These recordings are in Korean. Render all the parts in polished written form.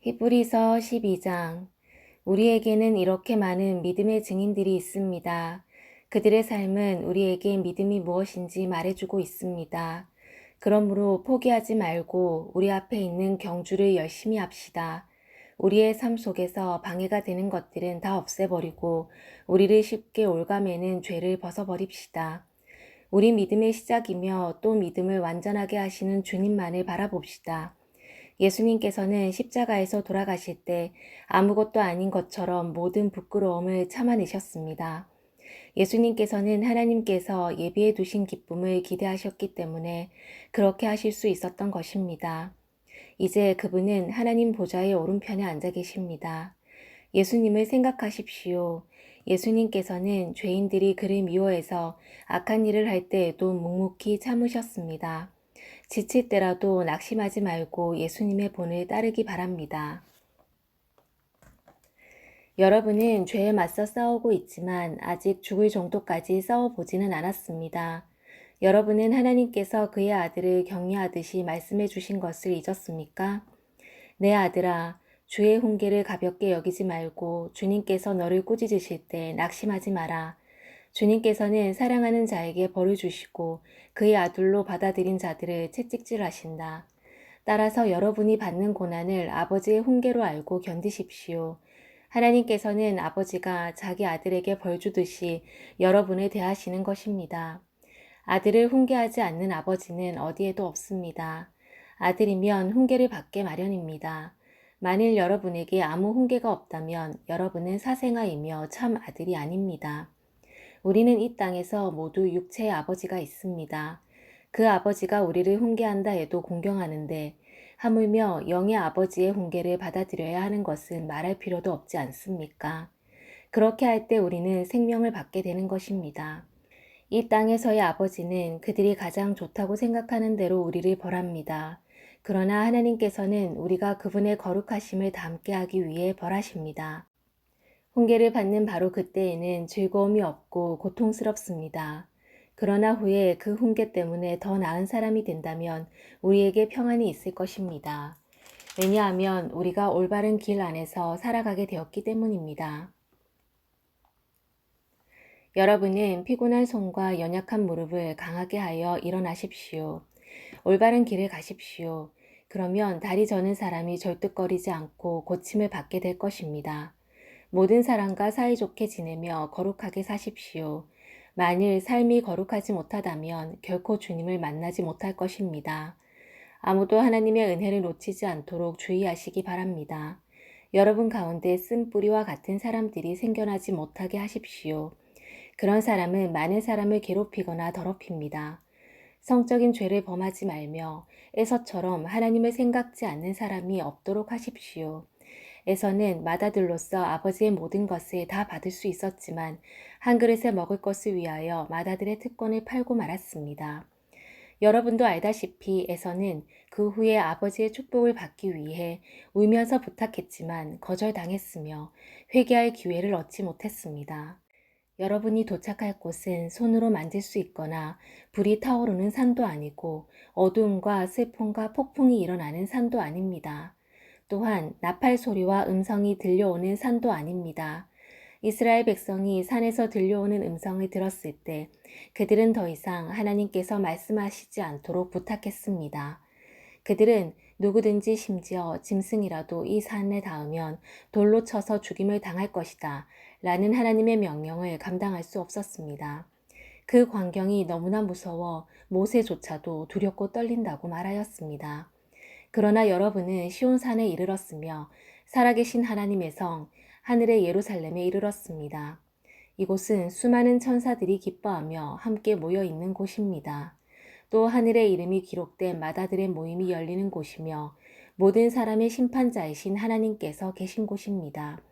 히브리서 12장. 우리에게는 이렇게 많은 믿음의 증인들이 있습니다. 그들의 삶은 우리에게 믿음이 무엇인지 말해주고 있습니다. 그러므로 포기하지 말고 우리 앞에 있는 경주를 열심히 합시다. 우리의 삶 속에서 방해가 되는 것들은 다 없애버리고 우리를 쉽게 올가매는 죄를 벗어버립시다. 우리 믿음의 시작이며 또 믿음을 완전하게 하시는 주님만을 바라봅시다. 예수님께서는 십자가에서 돌아가실 때 아무것도 아닌 것처럼 모든 부끄러움을 참아내셨습니다. 예수님께서는 하나님께서 예비해 두신 기쁨을 기대하셨기 때문에 그렇게 하실 수 있었던 것입니다. 이제 그분은 하나님 보좌의 오른편에 앉아 계십니다. 예수님을 생각하십시오. 예수님께서는 죄인들이 그를 미워해서 악한 일을 할 때에도 묵묵히 참으셨습니다. 지칠 때라도 낙심하지 말고 예수님의 본을 따르기 바랍니다. 여러분은 죄에 맞서 싸우고 있지만 아직 죽을 정도까지 싸워보지는 않았습니다. 여러분은 하나님께서 그의 아들을 격려하듯이 말씀해 주신 것을 잊었습니까? 내 아들아, 주의 훈계를 가볍게 여기지 말고 주님께서 너를 꾸짖으실 때 낙심하지 마라. 주님께서는 사랑하는 자에게 벌을 주시고 그의 아들로 받아들인 자들을 채찍질하신다. 따라서 여러분이 받는 고난을 아버지의 훈계로 알고 견디십시오. 하나님께서는 아버지가 자기 아들에게 벌 주듯이 여러분을 대하시는 것입니다. 아들을 훈계하지 않는 아버지는 어디에도 없습니다. 아들이면 훈계를 받게 마련입니다. 만일 여러분에게 아무 훈계가 없다면 여러분은 사생아이며 참 아들이 아닙니다. 우리는 이 땅에서 모두 육체의 아버지가 있습니다. 그 아버지가 우리를 훈계한다 해도 공경하는데 하물며 영의 아버지의 훈계를 받아들여야 하는 것은 말할 필요도 없지 않습니까? 그렇게 할 때 우리는 생명을 받게 되는 것입니다. 이 땅에서의 아버지는 그들이 가장 좋다고 생각하는 대로 우리를 벌합니다. 그러나 하나님께서는 우리가 그분의 거룩하심을 닮게 하기 위해 벌하십니다. 훈계를 받는 바로 그때에는 즐거움이 없고 고통스럽습니다. 그러나 후에 그 훈계 때문에 더 나은 사람이 된다면 우리에게 평안이 있을 것입니다. 왜냐하면 우리가 올바른 길 안에서 살아가게 되었기 때문입니다. 여러분은 피곤한 손과 연약한 무릎을 강하게 하여 일어나십시오. 올바른 길을 가십시오. 그러면 다리 저는 사람이 절뚝거리지 않고 고침을 받게 될 것입니다. 모든 사람과 사이좋게 지내며 거룩하게 사십시오. 만일 삶이 거룩하지 못하다면 결코 주님을 만나지 못할 것입니다. 아무도 하나님의 은혜를 놓치지 않도록 주의하시기 바랍니다. 여러분 가운데 쓴뿌리와 같은 사람들이 생겨나지 못하게 하십시오. 그런 사람은 많은 사람을 괴롭히거나 더럽힙니다. 성적인 죄를 범하지 말며 에서처럼 하나님을 생각지 않는 사람이 없도록 하십시오. 에서는 맏아들로서 아버지의 모든 것을 다 받을 수 있었지만 한 그릇에 먹을 것을 위하여 맏아들의 특권을 팔고 말았습니다. 여러분도 알다시피 에서는 그 후에 아버지의 축복을 받기 위해 울면서 부탁했지만 거절당했으며 회개할 기회를 얻지 못했습니다. 여러분이 도착할 곳은 손으로 만질 수 있거나 불이 타오르는 산도 아니고 어두움과 슬픔과 폭풍이 일어나는 산도 아닙니다. 또한 나팔 소리와 음성이 들려오는 산도 아닙니다. 이스라엘 백성이 산에서 들려오는 음성을 들었을 때 그들은 더 이상 하나님께서 말씀하시지 않도록 부탁했습니다. 그들은 누구든지 심지어 짐승이라도 이 산에 닿으면 돌로 쳐서 죽임을 당할 것이다 라는 하나님의 명령을 감당할 수 없었습니다. 그 광경이 너무나 무서워 모세조차도 두렵고 떨린다고 말하였습니다. 그러나 여러분은 시온산에 이르렀으며 살아계신 하나님의 성 하늘의 예루살렘에 이르렀습니다. 이곳은 수많은 천사들이 기뻐하며 함께 모여 있는 곳입니다. 또 하늘의 이름이 기록된 맏아들의 모임이 열리는 곳이며 모든 사람의 심판자이신 하나님께서 계신 곳입니다.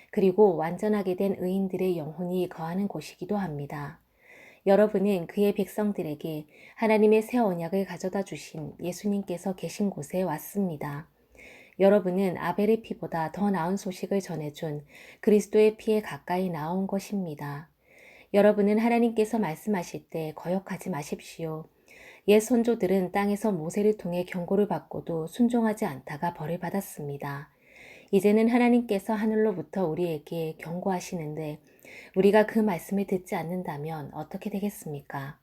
그리고 완전하게 된 의인들의 영혼이 거하는 곳이기도 합니다. 여러분은 그의 백성들에게 하나님의 새 언약을 가져다 주신 예수님께서 계신 곳에 왔습니다. 여러분은 아벨의 피보다 더 나은 소식을 전해준 그리스도의 피에 가까이 나온 것입니다. 여러분은 하나님께서 말씀하실 때 거역하지 마십시오. 옛 선조들은 땅에서 모세를 통해 경고를 받고도 순종하지 않다가 벌을 받았습니다. 이제는 하나님께서 하늘로부터 우리에게 경고하시는데 우리가 그 말씀을 듣지 않는다면 어떻게 되겠습니까?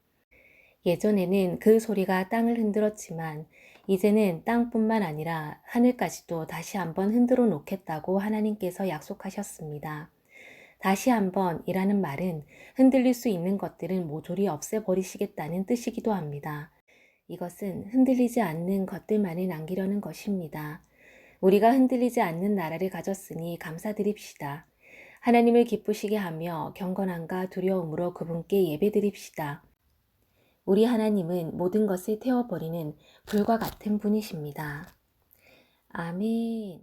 예전에는 그 소리가 땅을 흔들었지만 이제는 땅뿐만 아니라 하늘까지도 다시 한번 흔들어 놓겠다고 하나님께서 약속하셨습니다. 다시 한번 이라는 말은 흔들릴 수 있는 것들은 모조리 없애버리시겠다는 뜻이기도 합니다. 이것은 흔들리지 않는 것들만을 남기려는 것입니다. 우리가 흔들리지 않는 나라를 가졌으니 감사드립시다. 하나님을 기쁘시게 하며 경건함과 두려움으로 그분께 예배드립시다. 우리 하나님은 모든 것을 태워버리는 불과 같은 분이십니다. 아멘.